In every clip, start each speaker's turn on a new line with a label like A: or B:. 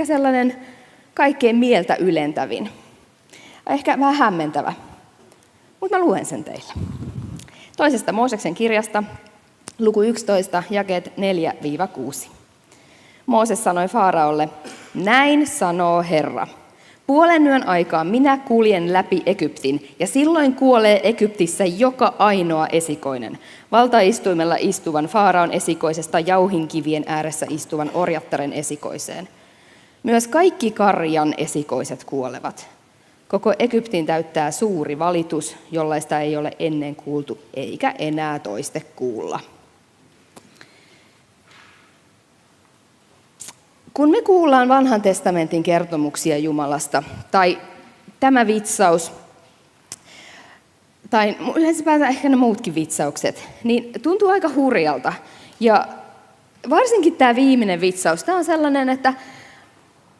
A: sellainen kaikkein mieltä ylentävin. Ehkä vähän hämmentävä, mutta mä luen sen teille. Toisesta Mooseksen kirjasta, luku 11, jakeet 4-6. Mooses sanoi Faaraolle, näin sanoo Herra. Puolen yön aikaan minä kuljen läpi Egyptin, ja silloin kuolee Egyptissä joka ainoa esikoinen. Valtaistuimella istuvan Faaraon esikoisesta jauhinkivien ääressä istuvan orjattaren esikoiseen. Myös kaikki karjan esikoiset kuolevat. Koko Egyptin täyttää suuri valitus, jollaista ei ole ennen kuultu, eikä enää toiste kuulla. Kun me kuullaan vanhan testamentin kertomuksia Jumalasta, tai tämä vitsaus, tai yleensä ehkä ne muutkin vitsaukset, niin tuntuu aika hurjalta. Ja varsinkin tämä viimeinen vitsaus, tämä on sellainen, että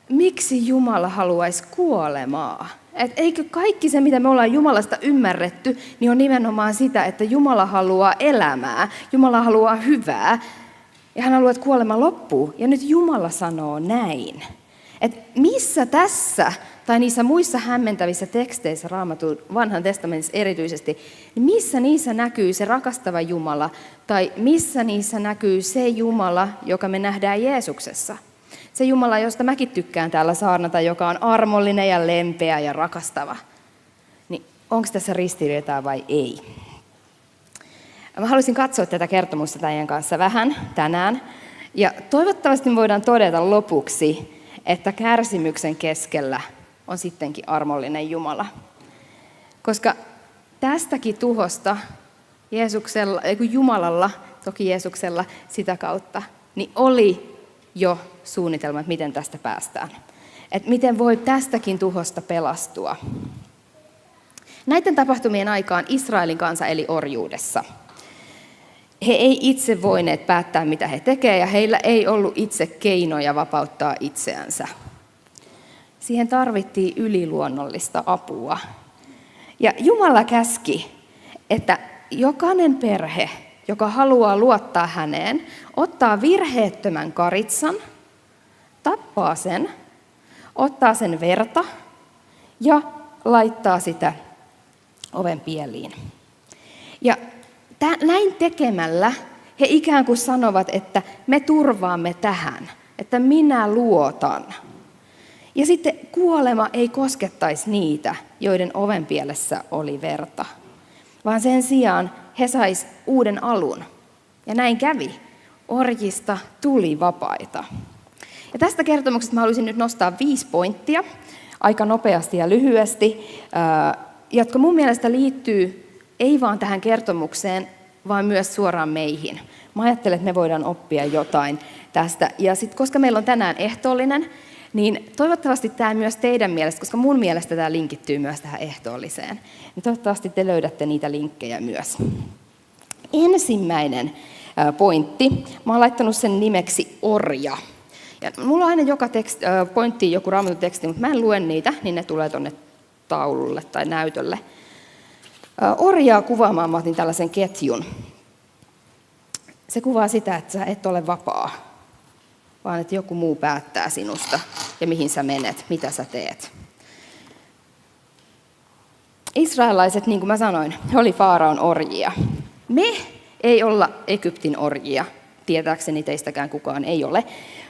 A: miksi Jumala haluaisi kuolemaa? Et eikö kaikki se, mitä me ollaan Jumalasta ymmärretty, niin on nimenomaan sitä, että Jumala haluaa elämää, Jumala haluaa hyvää, ja hän haluaa, että kuolema loppuu. Ja nyt Jumala sanoo näin. Että missä tässä, tai niissä muissa hämmentävissä teksteissä Raamatun vanhan testamentissa erityisesti, niin missä niissä näkyy se rakastava Jumala, tai missä niissä näkyy se Jumala, joka me nähdään Jeesuksessa? Se Jumala, josta mäkin tykkään täällä saarnata, joka on armollinen ja lempeä ja rakastava. Niin onko tässä ristiriitaa vai ei? Mä haluaisin katsoa tätä kertomusta teidän kanssa vähän tänään. Ja toivottavasti me voidaan todeta lopuksi, että kärsimyksen keskellä on sittenkin armollinen Jumala. Koska tästäkin tuhosta Jumalalla, toki Jeesuksella sitä kautta, niin oli jo suunnitelma, että miten tästä päästään. Että miten voi tästäkin tuhosta pelastua. Näiden tapahtumien aikaan Israelin kansa eli orjuudessa. He ei itse voineet päättää, mitä he tekevät, ja heillä ei ollut itse keinoja vapauttaa itseänsä. Siihen tarvittiin yliluonnollista apua. Ja Jumala käski, että jokainen perhe, joka haluaa luottaa häneen, ottaa virheettömän karitsan, tappaa sen, ottaa sen verta ja laittaa sitä oven pieliin. Ja näin tekemällä he ikään kuin sanovat, että me turvaamme tähän, että minä luotan. Ja sitten kuolema ei koskettaisi niitä, joiden ovenpielessä oli verta, vaan sen sijaan he sais uuden alun. Ja näin kävi. Orjista tuli vapaita. Ja tästä kertomuksesta mä haluaisin nyt nostaa 5 pointtia aika nopeasti ja lyhyesti, jotka mun mielestä liittyy ei vaan tähän kertomukseen, vaan myös suoraan meihin. Mä ajattelen, että me voidaan oppia jotain tästä. Ja sitten, koska meillä on tänään ehtoollinen, niin toivottavasti tämä myös teidän mielestä, koska mun mielestä tämä linkittyy myös tähän ehtoolliseen, niin toivottavasti te löydätte niitä linkkejä myös. Ensimmäinen pointti, mä oon laittanut sen nimeksi orja. Ja mulla on aina joka pointtiin joku raamatun teksti, mutta mä en lue niitä, niin ne tulee tuonne taululle tai näytölle. Orjaa kuvaamaan mä otin tällaisen ketjun. Se kuvaa sitä, että sä et ole vapaa, vaan että joku muu päättää sinusta ja mihin sä menet, mitä sä teet. Israelaiset, niin kuin mä sanoin, he oli Faaraon orjia. Me ei olla Egyptin orjia, tietääkseni teistäkään kukaan ei ole.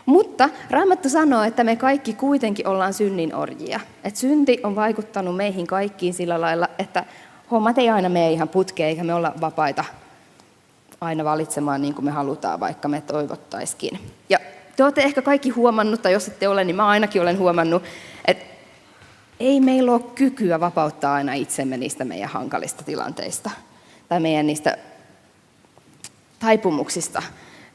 A: Mutta Raamattu sanoo, että me kaikki kuitenkin ollaan synnin orjia. Että synti on vaikuttanut meihin kaikkiin sillä lailla, että hommat ei aina mene ihan putkeen, eikä me olla vapaita aina valitsemaan niin kuin me halutaan, vaikka me toivottaisikin. Ja te olette ehkä kaikki huomannut, tai jos ette ole, niin mä ainakin olen huomannut, että ei meillä ole kykyä vapauttaa aina itsemme niistä meidän hankalista tilanteista, tai meidän niistä taipumuksista,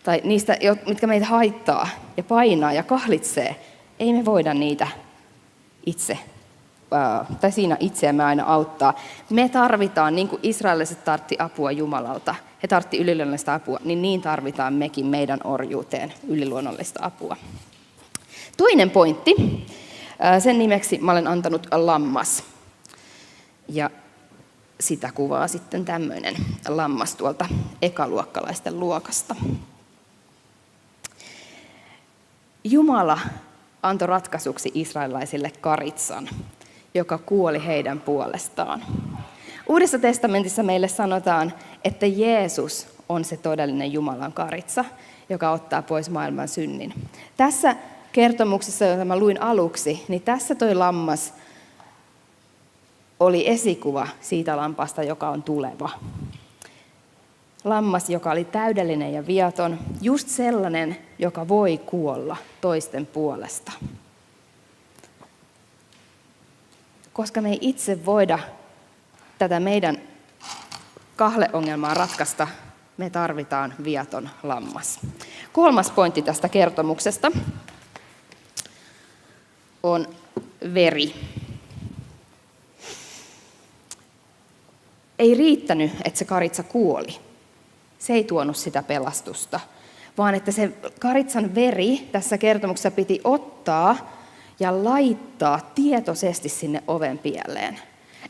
A: tai niistä, mitkä meitä haittaa ja painaa ja kahlitsee. Ei me voida niitä itse tai siinä itseämme aina auttaa. Me tarvitaan, niin kuin israelilaiset tartti apua Jumalalta, he tartti yliluonnollista apua, niin tarvitaan mekin meidän orjuuteen yliluonnollista apua. Toinen pointti, sen nimeksi mä olen antanut lammas. Ja sitä kuvaa sitten tämmöinen lammas tuolta ekaluokkalaisten luokasta. Jumala antoi ratkaisuksi israelilaisille karitsan, joka kuoli heidän puolestaan. Uudessa testamentissa meille sanotaan, että Jeesus on se todellinen Jumalan karitsa, joka ottaa pois maailman synnin. Tässä kertomuksessa, jota mä luin aluksi, niin tässä toi lammas oli esikuva siitä lampaasta, joka on tuleva. Lammas, joka oli täydellinen ja viaton, just sellainen, joka voi kuolla toisten puolesta. Koska me ei itse voida tätä meidän kahleongelmaa ratkaista, me tarvitaan viaton lammas. 3. pointti tästä kertomuksesta on veri. Ei riittänyt, että se karitsa kuoli. Se ei tuonut sitä pelastusta, vaan että se karitsan veri tässä kertomuksessa piti ottaa ja laittaa tietoisesti sinne oven pieleen.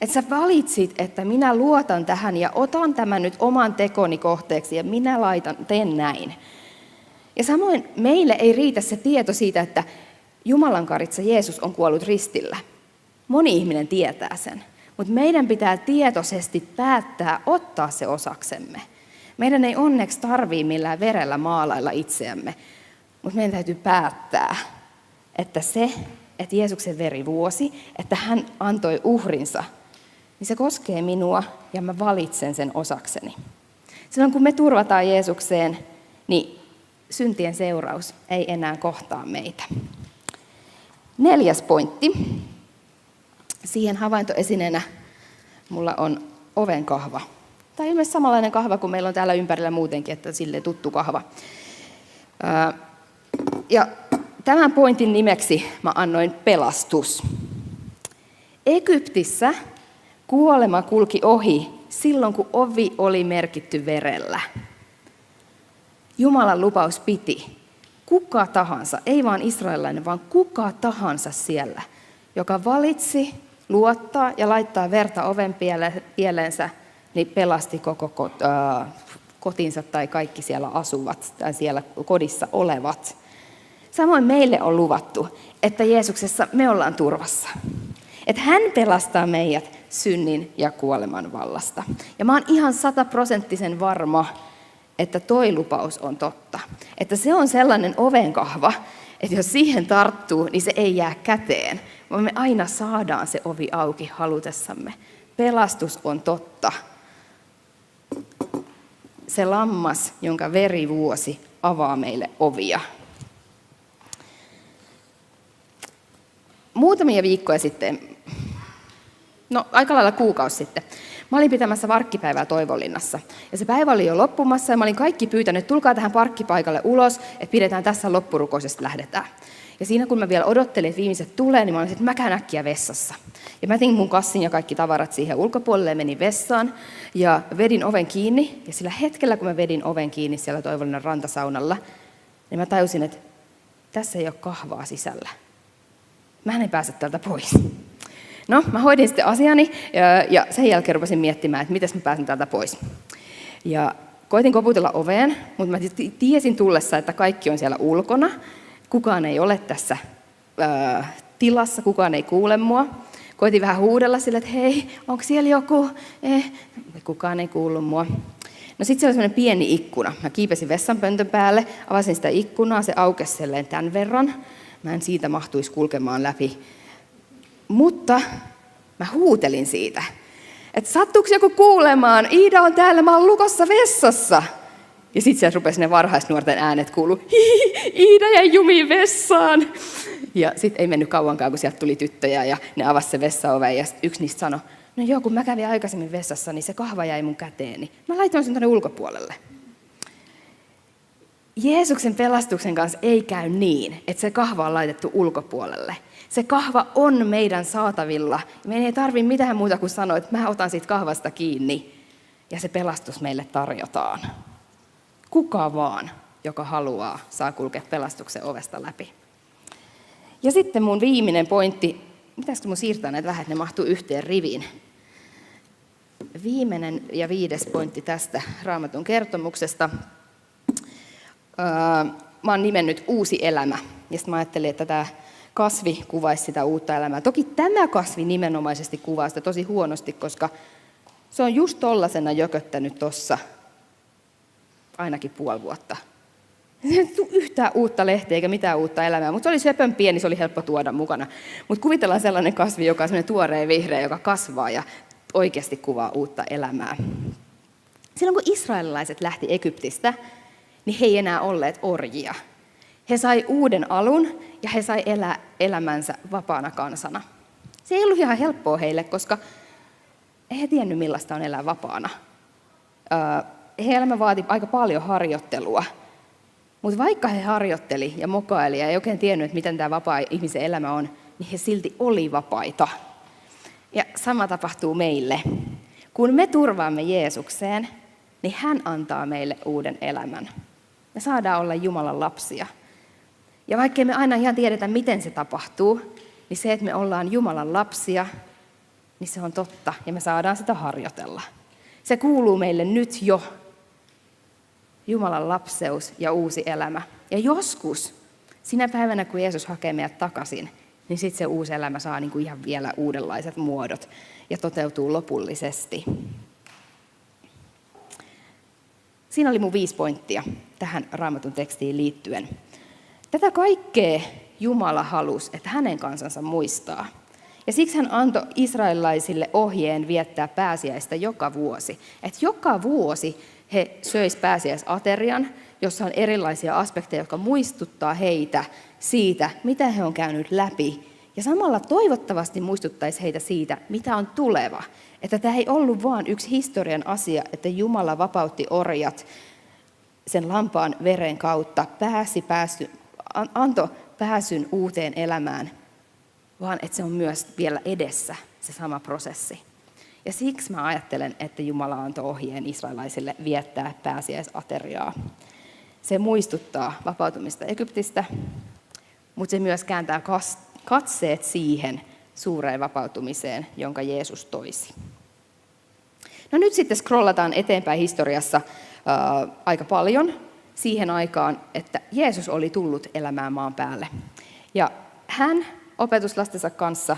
A: Että sä valitsit, että minä luotan tähän ja otan tämän nyt oman tekoni kohteeksi ja minä teen näin. Ja samoin meille ei riitä se tieto siitä, että Jumalan karitsa Jeesus on kuollut ristillä. Moni ihminen tietää sen, mutta meidän pitää tietoisesti päättää ottaa se osaksemme. Meidän ei onneksi tarvitse millään verellä maalailla itseämme, mutta meidän täytyy päättää, että että Jeesuksen veri vuosi, että hän antoi uhrinsa, niin se koskee minua ja mä valitsen sen osakseni. Silloin kun me turvataan Jeesukseen, niin syntien seuraus ei enää kohtaa meitä. 4. pointti. Siihen havaintoesineenä mulla on ovenkahva. Tämä on ilmeisesti samanlainen kahva kuin meillä on täällä ympärillä muutenkin, että silleen tuttu kahva. Ja tämän pointin nimeksi mä annoin pelastus. Egyptissä kuolema kulki ohi silloin, kun ovi oli merkitty verellä. Jumalan lupaus piti. Kuka tahansa, ei vaan israelilainen, vaan kuka tahansa siellä, joka valitsi luottaa ja laittaa verta oven pieleensä, niin pelasti koko kotinsa tai kaikki siellä asuvat tai siellä kodissa olevat. Samoin meille on luvattu, että Jeesuksessa me ollaan turvassa. Että hän pelastaa meidät synnin ja kuoleman vallasta. Ja mä oon ihan 100% varma, että toi lupaus on totta. Että se on sellainen ovenkahva, että jos siihen tarttuu, niin se ei jää käteen, vaan me aina saadaan se ovi auki halutessamme. Pelastus on totta. Se lammas, jonka veri vuosi, avaa meille ovia. Muutamia viikkoja sitten, aika lailla kuukausi sitten, mä olin pitämässä parkkipäivää Toivonlinnassa. Ja se päivä oli jo loppumassa ja mä olin kaikki pyytänyt, että tulkaa tähän parkkipaikalle ulos, että pidetään tässä loppurukous ja sitten lähdetään. Ja siinä kun mä vielä odottelin, että viimeiset tulee, niin mä olin, että mä käyn äkkiä vessassa. Ja mä tein mun kassin ja kaikki tavarat siihen ulkopuolelle ja menin vessaan ja vedin oven kiinni. Ja sillä hetkellä, kun mä vedin oven kiinni siellä Toivonlinnan rantasaunalla, niin mä tajusin, että tässä ei ole kahvaa sisällä. Mä en pääse täältä pois. No, mä hoidin sitten asiani ja sen jälkeen rupesin miettimään, että miten mä pääsen täältä pois. Ja koitin koputella oveen, mutta mä tiesin tullessa, että kaikki on siellä ulkona. Kukaan ei ole tässä tilassa, kukaan ei kuule mua. Koitin vähän huudella sille, että hei, onko siellä joku? Kukaan ei kuullut mua. No sitten siellä oli semmoinen pieni ikkuna. Mä kiipesin vessanpöntön päälle, avasin sitä ikkunaa, se aukesi selleen tämän verran. Mä en siitä mahtuisi kulkemaan läpi. Mutta mä huutelin siitä, että sattuuko joku kuulemaan, Iida on täällä, mä oon lukossa vessassa. Ja sitten sieltä rupesi ne varhaisnuorten äänet kuuluu, Iida jäi jumiin vessaan. Ja sitten ei mennyt kauankaan, kun sieltä tuli tyttöjä ja ne avasi se vessaoven ja yksi niistä sanoi, no joo, kun mä kävin aikaisemmin vessassa, niin se kahva jäi mun käteeni. Mä laitoin sen tuonne ulkopuolelle. Jeesuksen pelastuksen kanssa ei käy niin, että se kahva on laitettu ulkopuolelle. Se kahva on meidän saatavilla. Meidän ei tarvitse mitään muuta kuin sanoa, että mä otan siitä kahvasta kiinni ja se pelastus meille tarjotaan. Kuka vaan, joka haluaa, saa kulkea pelastuksen ovesta läpi. Ja sitten mun viimeinen pointti, pitäisikö mun siirtää näitä vähän, että ne mahtuu yhteen riviin. Viimeinen ja 5. pointti tästä Raamatun kertomuksesta. Mä oon nimennyt Uusi elämä. Ja sitten mä ajattelin, että tämä kasvi kuvaisi sitä uutta elämää. Toki tämä kasvi nimenomaisesti kuvaa sitä tosi huonosti, koska se on just tollasena jököttänyt tuossa ainakin puoli vuotta. Ei tule yhtään uutta lehteä eikä mitään uutta elämää, mutta se oli söpön pieni, se oli helppo tuoda mukana. Mutta kuvitellaan sellainen kasvi, joka on sellainen tuoreen vihreä, joka kasvaa ja oikeasti kuvaa uutta elämää. Silloin kun israelilaiset lähti Egyptistä, niin he ei enää olleet orjia. He sai uuden alun ja he sai elää elämänsä vapaana kansana. Se ei ollut ihan helppoa heille, koska he tiennyt millaista on elää vapaana. Heidän elämä vaati aika paljon harjoittelua. Mutta vaikka he harjoitteli ja mokaili ja ei oikein tiennyt, että miten tämä vapaa ihmisen elämä on, niin he silti oli vapaita. Ja sama tapahtuu meille. Kun me turvaamme Jeesukseen, niin hän antaa meille uuden elämän. Me saadaan olla Jumalan lapsia. Ja vaikkei me aina ihan tiedetä, miten se tapahtuu, niin se, että me ollaan Jumalan lapsia, niin se on totta ja me saadaan sitä harjoitella. Se kuuluu meille nyt jo. Jumalan lapseus ja uusi elämä. Ja joskus, sinä päivänä kun Jeesus hakee meidät takaisin, niin sitten se uusi elämä saa niin kuin ihan vielä uudenlaiset muodot ja toteutuu lopullisesti. Siinä oli mun 5 pointtia tähän Raamatun tekstiin liittyen. Tätä kaikkea Jumala halusi, että hänen kansansa muistaa. Ja siksi hän antoi israelilaisille ohjeen viettää pääsiäistä joka vuosi. Että joka vuosi he söisivät pääsiäisaterian, jossa on erilaisia aspekteja, jotka muistuttaa heitä siitä, mitä he on käynyt läpi. Ja samalla toivottavasti muistuttaisi heitä siitä, mitä on tuleva. Että tämä ei ollut vain yksi historian asia, että Jumala vapautti orjat sen lampaan veren kautta, antoi pääsyn uuteen elämään, vaan että se on myös vielä edessä se sama prosessi. Ja siksi mä ajattelen, että Jumala antoi ohjeen israelaisille viettää pääsiäisateriaa. Se muistuttaa vapautumista Egyptistä, mutta se myös kääntää katseet siihen suureen vapautumiseen, jonka Jeesus toisi. No nyt sitten scrollataan eteenpäin historiassa aika paljon siihen aikaan, että Jeesus oli tullut elämään maan päälle. Ja hän opetuslastensa kanssa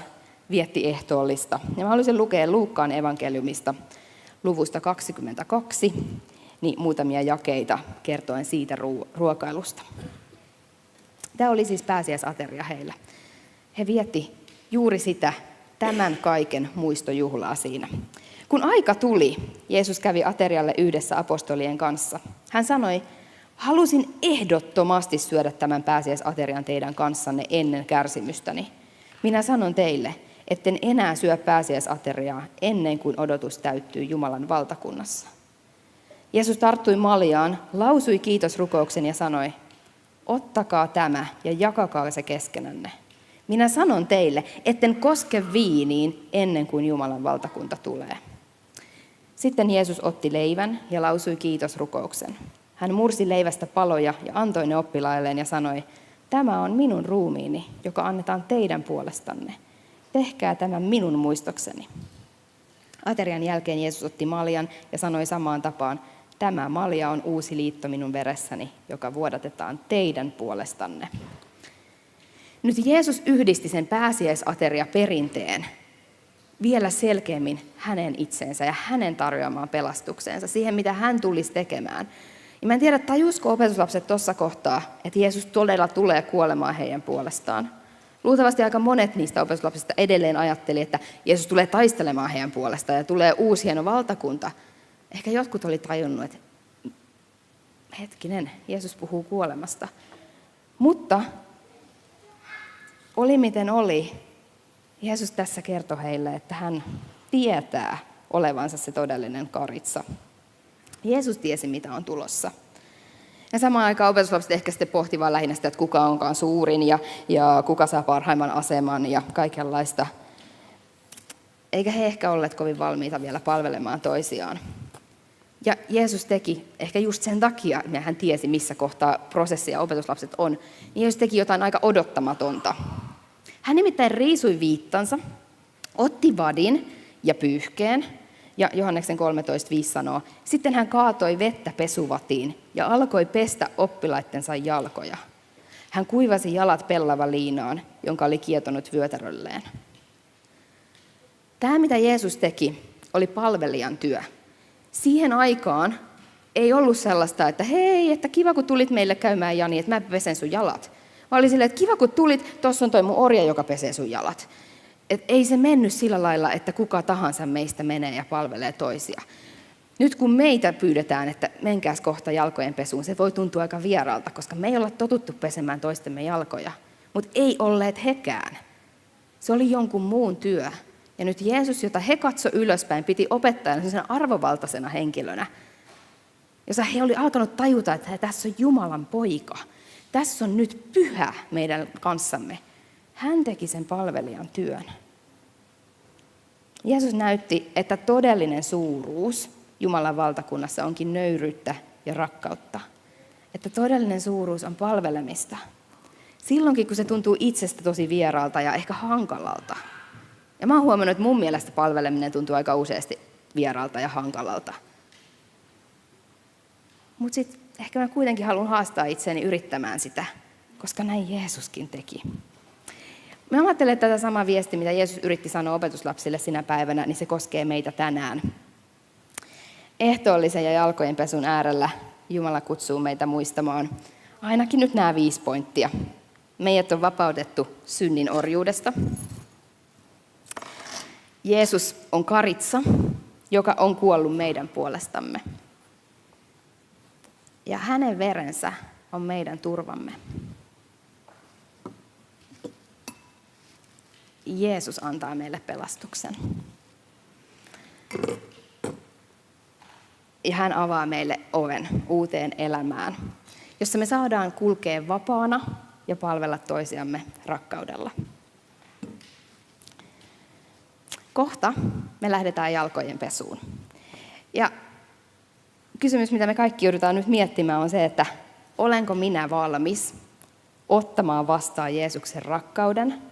A: vietti ehtoollista. Ja mä haluaisin lukea Luukkaan evankeliumista luvusta 22, niin muutamia jakeita kertoen siitä ruokailusta. Tämä oli siis pääsiäisateria heillä. He vietti juuri sitä, tämän kaiken muistojuhlaa siinä. Kun aika tuli, Jeesus kävi aterialle yhdessä apostolien kanssa. Hän sanoi, halusin ehdottomasti syödä tämän pääsiäisaterian teidän kanssanne ennen kärsimystäni. Minä sanon teille, etten enää syö pääsiäisateriaa ennen kuin odotus täyttyy Jumalan valtakunnassa. Jeesus tarttui maljaan, lausui kiitosrukouksen ja sanoi, ottakaa tämä ja jakakaa se keskenänne. Minä sanon teille, etten koske viiniin ennen kuin Jumalan valtakunta tulee. Sitten Jeesus otti leivän ja lausui kiitosrukouksen. Hän mursi leivästä paloja ja antoi ne oppilailleen ja sanoi, tämä on minun ruumiini, joka annetaan teidän puolestanne. Tehkää tämän minun muistokseni. Aterian jälkeen Jeesus otti maljan ja sanoi samaan tapaan, tämä malja on uusi liitto minun veressäni, joka vuodatetaan teidän puolestanne. Nyt Jeesus yhdisti sen pääsiäisateria perinteen vielä selkeämmin hänen itseensä ja hänen tarjoamaan pelastukseensa, siihen mitä hän tulisi tekemään. Ja mä en tiedä, tajusko opetuslapset tuossa kohtaa, että Jeesus todella tulee kuolemaan heidän puolestaan. Luultavasti aika monet niistä opetuslapsista edelleen ajatteli, että Jeesus tulee taistelemaan heidän puolestaan ja tulee uusi hieno valtakunta. Ehkä jotkut oli tajunnut, että hetkinen, Jeesus puhuu kuolemasta. Mutta oli miten oli, Jeesus tässä kertoi heille, että hän tietää olevansa se todellinen karitsa. Jeesus tiesi, mitä on tulossa. Ja samaan aikaan opetuslapset ehkä sitten pohtivat lähinnä sitä, että kuka onkaan suurin ja kuka saa parhaimman aseman ja kaikenlaista. Eikä he ehkä olleet kovin valmiita vielä palvelemaan toisiaan. Ja Jeesus teki, ehkä just sen takia, että hän tiesi, missä kohtaa prosessia opetuslapset on, niin Jeesus teki jotain aika odottamatonta. Hän nimittäin riisui viittansa, otti vadin ja pyyhkeen, ja Johanneksen 13.5 sanoo, sitten hän kaatoi vettä pesuvatiin ja alkoi pestä oppilaittensa jalkoja. Hän kuivasi jalat pellavaliinaan jonka oli kietonut vyötärölleen. Tämä, mitä Jeesus teki, oli palvelijan työ. Siihen aikaan ei ollut sellaista, että hei, että kiva kun tulit meille käymään, Jani, että mä pesen sun jalat. Vaan oli silleen, että kiva kun tulit, tuossa on toi mun orja, joka pesee sun jalat. Et ei se mennyt sillä lailla, että kuka tahansa meistä menee ja palvelee toisia. Nyt kun meitä pyydetään, että menkääs kohta jalkojen pesuun, se voi tuntua aika vieraalta, koska me ei olla totuttu pesemään toistemme jalkoja. Mutta ei olleet hekään. Se oli jonkun muun työ. Ja nyt Jeesus, jota he katso ylöspäin, piti opettajana sen arvovaltaisena henkilönä, jossa he oli alkanut tajuta, että tässä on Jumalan poika. Tässä on nyt pyhä meidän kanssamme. Hän teki sen palvelijan työn. Jeesus näytti, että todellinen suuruus Jumalan valtakunnassa onkin nöyryyttä ja rakkautta. Että todellinen suuruus on palvelemista. Silloinkin, kun se tuntuu itsestä tosi vieraalta ja ehkä hankalalta. Ja mä oon huomannut, että mun mielestä palveleminen tuntuu aika useasti vieraalta ja hankalalta. Mutta sitten ehkä mä kuitenkin haluan haastaa itseäni yrittämään sitä, koska näin Jeesuskin teki. Mä ajattelen, että tätä samaa viestiä, mitä Jeesus yritti sanoa opetuslapsille sinä päivänä, niin se koskee meitä tänään. Ehtoollisen ja jalkojen pesun äärellä Jumala kutsuu meitä muistamaan ainakin nyt nämä 5 pointtia. Meidät on vapautettu synnin orjuudesta. Jeesus on karitsa, joka on kuollut meidän puolestamme. Ja hänen verensä on meidän turvamme. Jeesus antaa meille pelastuksen. Ja hän avaa meille oven uuteen elämään, jossa me saadaan kulkea vapaana ja palvella toisiamme rakkaudella. Kohta me lähdetään jalkojen pesuun. Ja kysymys, mitä me kaikki joudutaan nyt miettimään, on se, että olenko minä valmis ottamaan vastaan Jeesuksen rakkauden?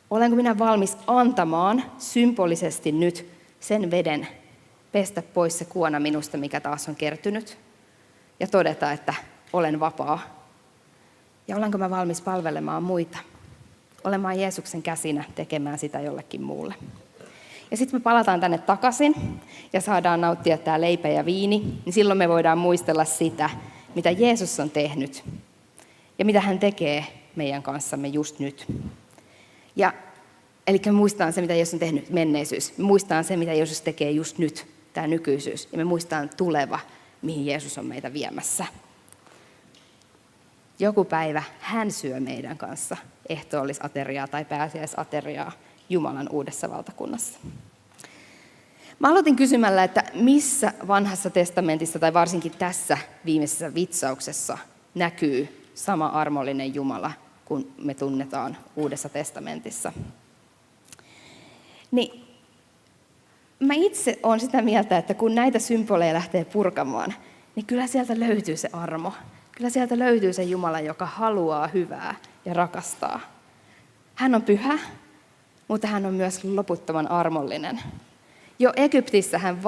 A: Olenko minä valmis antamaan symbolisesti nyt sen veden, pestä pois se kuona minusta, mikä taas on kertynyt, ja todeta, että olen vapaa? Ja olenko mä valmis palvelemaan muita? Olemaan Jeesuksen käsinä, tekemään sitä jollekin muulle. Ja sitten me palataan tänne takaisin ja saadaan nauttia tämä leipä ja viini, niin silloin me voidaan muistella sitä, mitä Jeesus on tehnyt ja mitä hän tekee meidän kanssamme just nyt. Eli me muistetaan se, mitä Jeesus on tehnyt, menneisyys. Me muistetaan se, mitä Jeesus tekee just nyt, tämä nykyisyys. Ja me muistetaan tuleva, mihin Jeesus on meitä viemässä. Joku päivä hän syö meidän kanssa ehtoollisateriaa tai pääsiäisateriaa Jumalan uudessa valtakunnassa. Mä aloitin kysymällä, että missä vanhassa testamentissa tai varsinkin tässä viimeisessä vitsauksessa näkyy sama armollinen Jumala, kun me tunnetaan uudessa testamentissa. Niin mä itse olen sitä mieltä, että kun näitä symboleja lähtee purkamaan, niin kyllä sieltä löytyy se armo. Kyllä sieltä löytyy se Jumala, joka haluaa hyvää ja rakastaa. Hän on pyhä, mutta hän on myös loputtoman armollinen. Jo Egyptissä hän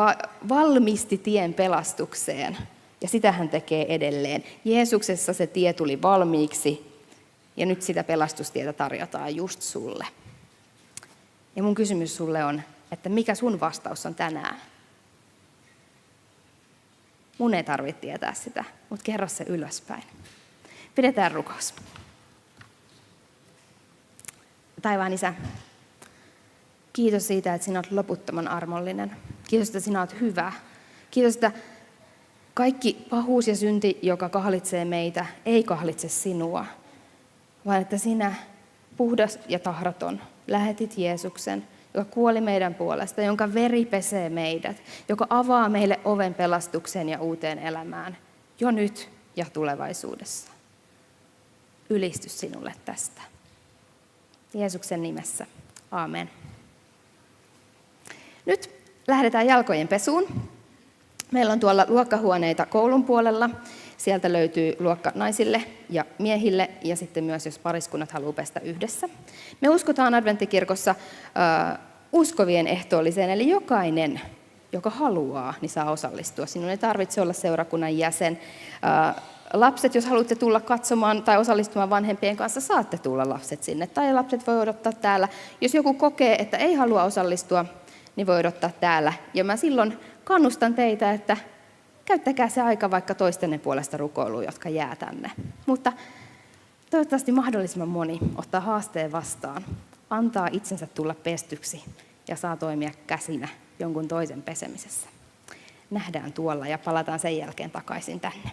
A: valmisti tien pelastukseen, ja sitä hän tekee edelleen. Jeesuksessa se tie tuli valmiiksi, ja nyt sitä pelastustietä tarjotaan just sulle. Ja mun kysymys sulle on, että mikä sun vastaus on tänään? Mun ei tarvitse tietää sitä, mutta kerro se ylöspäin. Pidetään rukous. Taivaan Isä, kiitos siitä, että sinä olet loputtoman armollinen. Kiitos, että sinä olet hyvä. Kiitos, että kaikki pahuus ja synti, joka kahlitsee meitä, ei kahlitse sinua, vaan että sinä, puhdas ja tahraton, lähetit Jeesuksen, joka kuoli meidän puolesta, jonka veri pesee meidät, joka avaa meille oven pelastukseen ja uuteen elämään, jo nyt ja tulevaisuudessa. Ylistys sinulle tästä. Jeesuksen nimessä. Aamen. Nyt lähdetään jalkojen pesuun. Meillä on tuolla luokkahuoneita koulun puolella. Sieltä löytyy luokka naisille ja miehille ja sitten myös, jos pariskunnat haluaa pestä yhdessä. Me uskotaan adventtikirkossa uskovien ehtoolliseen, eli jokainen joka haluaa, niin saa osallistua. Sinun ei tarvitse olla seurakunnan jäsen. Lapset, jos haluatte tulla katsomaan tai osallistumaan vanhempien kanssa, saatte tulla lapset sinne. Tai lapset voi odottaa täällä. Jos joku kokee, että ei halua osallistua, niin voi odottaa täällä. Ja mä silloin kannustan teitä, että käyttäkää se aika vaikka toistenne puolesta rukoiluun, jotka jää tänne. Mutta toivottavasti mahdollisimman moni ottaa haasteen vastaan, antaa itsensä tulla pestyksi ja saa toimia käsinä jonkun toisen pesemisessä. Nähdään tuolla ja palataan sen jälkeen takaisin tänne.